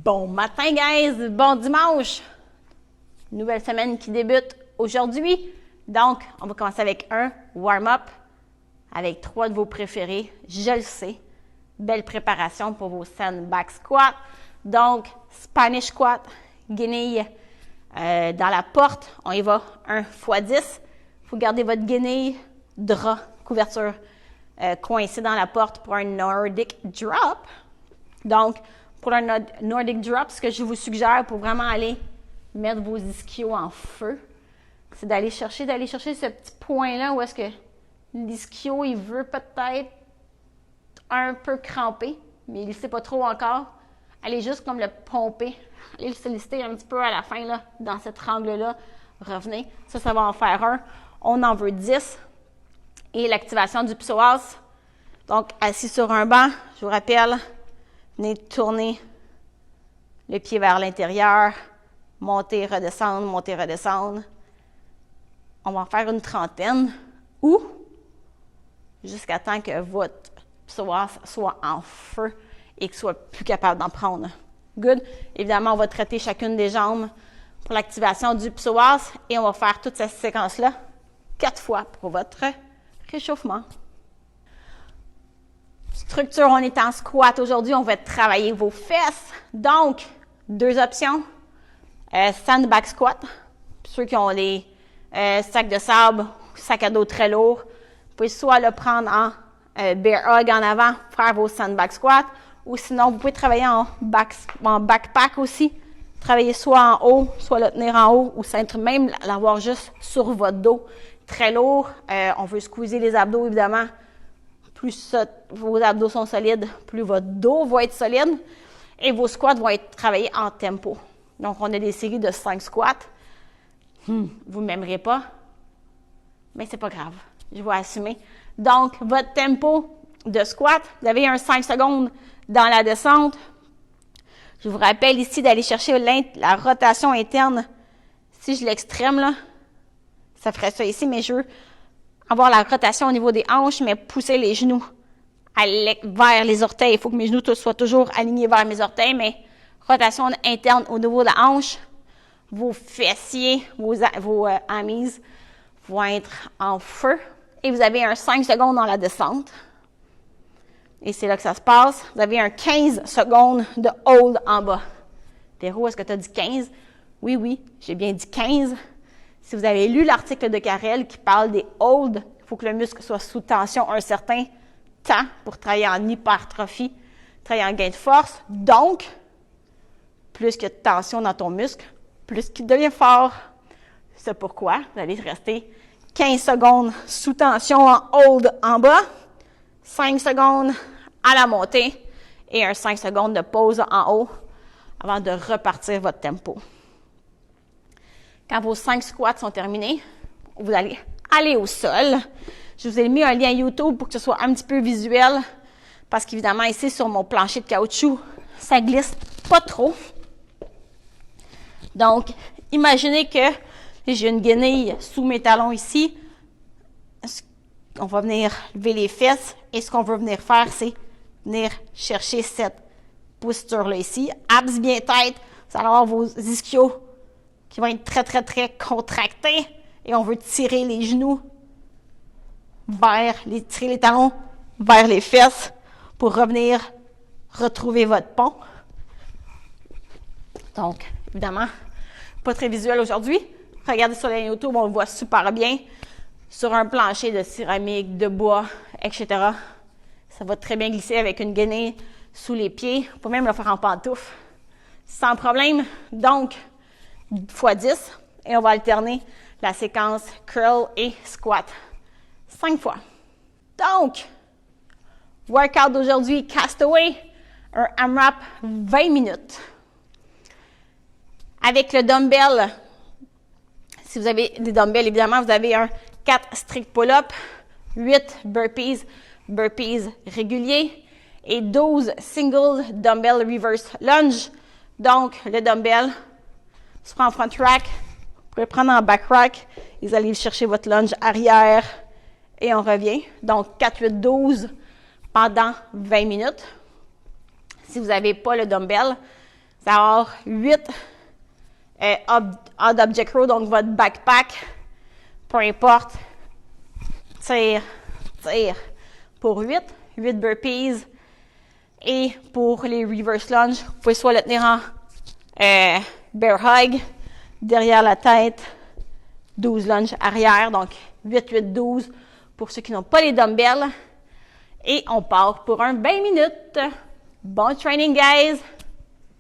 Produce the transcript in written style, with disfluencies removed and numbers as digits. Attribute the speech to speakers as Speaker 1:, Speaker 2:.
Speaker 1: Bon matin, guys! Bon dimanche! Nouvelle semaine qui débute aujourd'hui. Donc, on va commencer avec un warm-up avec 3 de vos préférés. Je le sais. Belle préparation pour vos sandbag squats. Donc, Spanish squat, guenille dans la porte. On y va 1 x 10. Il faut garder votre guenille, drap, couverture coincée dans la porte pour un Nordic drop. Donc, pour un Nordic drop, ce que je vous suggère pour vraiment aller mettre vos ischios en feu, c'est d'aller chercher ce petit point-là où est-ce que l'ischio, il veut peut-être un peu cramper, mais il ne sait pas trop encore. Allez juste comme le pomper. Allez le solliciter un petit peu à la fin, là, dans cet angle-là. Revenez. Ça va en faire un. On en veut 10. Et l'activation du psoas. Donc, assis sur un banc, je vous rappelle, venez tourner le pied vers l'intérieur, monter, redescendre, monter, redescendre. On va en faire une 30aine ou jusqu'à temps que votre psoas soit en feu et qu'il soit plus capable d'en prendre. Good. Évidemment, on va traiter chacune des jambes pour l'activation du psoas et on va faire toute cette séquence-là 4 fois pour votre réchauffement. Structure, on est en squat. Aujourd'hui, on va travailler vos fesses. Donc, 2 options. Sandbag squat. Pour ceux qui ont les sacs de sable, sac à dos très lourd, vous pouvez soit le prendre en bear hug en avant, faire vos sandbag squats, ou sinon, vous pouvez travailler en backpack aussi. Travailler soit en haut, soit le tenir en haut, ou même l'avoir juste sur votre dos. Très lourd. On veut squeezer les abdos, évidemment. Plus vos abdos sont solides, plus votre dos va être solide et vos squats vont être travaillés en tempo. Donc, on a des séries de 5 squats. Vous ne m'aimerez pas, mais c'est pas grave. Je vais assumer. Donc, votre tempo de squat, vous avez un 5 secondes dans la descente. Je vous rappelle ici d'aller chercher la rotation interne. Si je l'extrême, là, ça ferait ça ici, mais je veux avoir la rotation au niveau des hanches, mais pousser les genoux vers les orteils. Il faut que mes genoux soient toujours alignés vers mes orteils, mais rotation interne au niveau de la hanche. Vos fessiers, vos hammies vont être en feu. Et vous avez un 5 secondes dans la descente. Et c'est là que ça se passe. Vous avez un 15 secondes de hold en bas. Véro, est-ce que tu as dit 15? Oui, j'ai bien dit 15. Si vous avez lu l'article de Carrel qui parle des holds, il faut que le muscle soit sous tension un certain temps pour travailler en hypertrophie, travailler en gain de force. Donc, plus qu'il y a de tension dans ton muscle, plus qu'il devient fort. C'est pourquoi vous allez rester 15 secondes sous tension en hold en bas, 5 secondes à la montée et un 5 secondes de pause en haut avant de repartir votre tempo. Quand vos 5 squats sont terminés, vous allez aller au sol. Je vous ai mis un lien YouTube pour que ce soit un petit peu visuel parce qu'évidemment, ici, sur mon plancher de caoutchouc, ça glisse pas trop. Donc, imaginez que j'ai une guenille sous mes talons ici. On va venir lever les fesses et ce qu'on veut venir faire, c'est venir chercher cette posture-là ici. Abs bien tête, vous allez avoir vos ischios qui vont être très, très, très contractés. Et on veut tirer les genoux tirer les talons vers les fesses pour revenir retrouver votre pont. Donc, évidemment, pas très visuel aujourd'hui. Regardez sur la YouTube, on le voit super bien. Sur un plancher de céramique, de bois, etc. Ça va très bien glisser avec une guenille sous les pieds. On peut même le faire en pantoufle. Sans problème. Donc, x 10 et on va alterner la séquence curl et squat 5 fois. Donc, workout d'aujourd'hui, castaway, un AMRAP 20 minutes. Avec le dumbbell, si vous avez des dumbbells, évidemment, vous avez un 4 strict pull-up, 8 burpees réguliers et 12 single dumbbell reverse lunge. Donc, le dumbbell se prend en front rack, vous pouvez le prendre en back rack, vous allez chercher votre lunge arrière et on revient. Donc, 4, 8, 12 pendant 20 minutes. Si vous n'avez pas le dumbbell, Vous allez avoir 8 odd object row, donc votre backpack, peu importe, tire pour 8 burpees. Et pour les reverse lunge, vous pouvez soit le tenir en bear hug, derrière la tête, 12 lunges arrière, donc 8, 8, 12 pour ceux qui n'ont pas les dumbbells. Et on part pour un 20 minutes. Bon training, guys!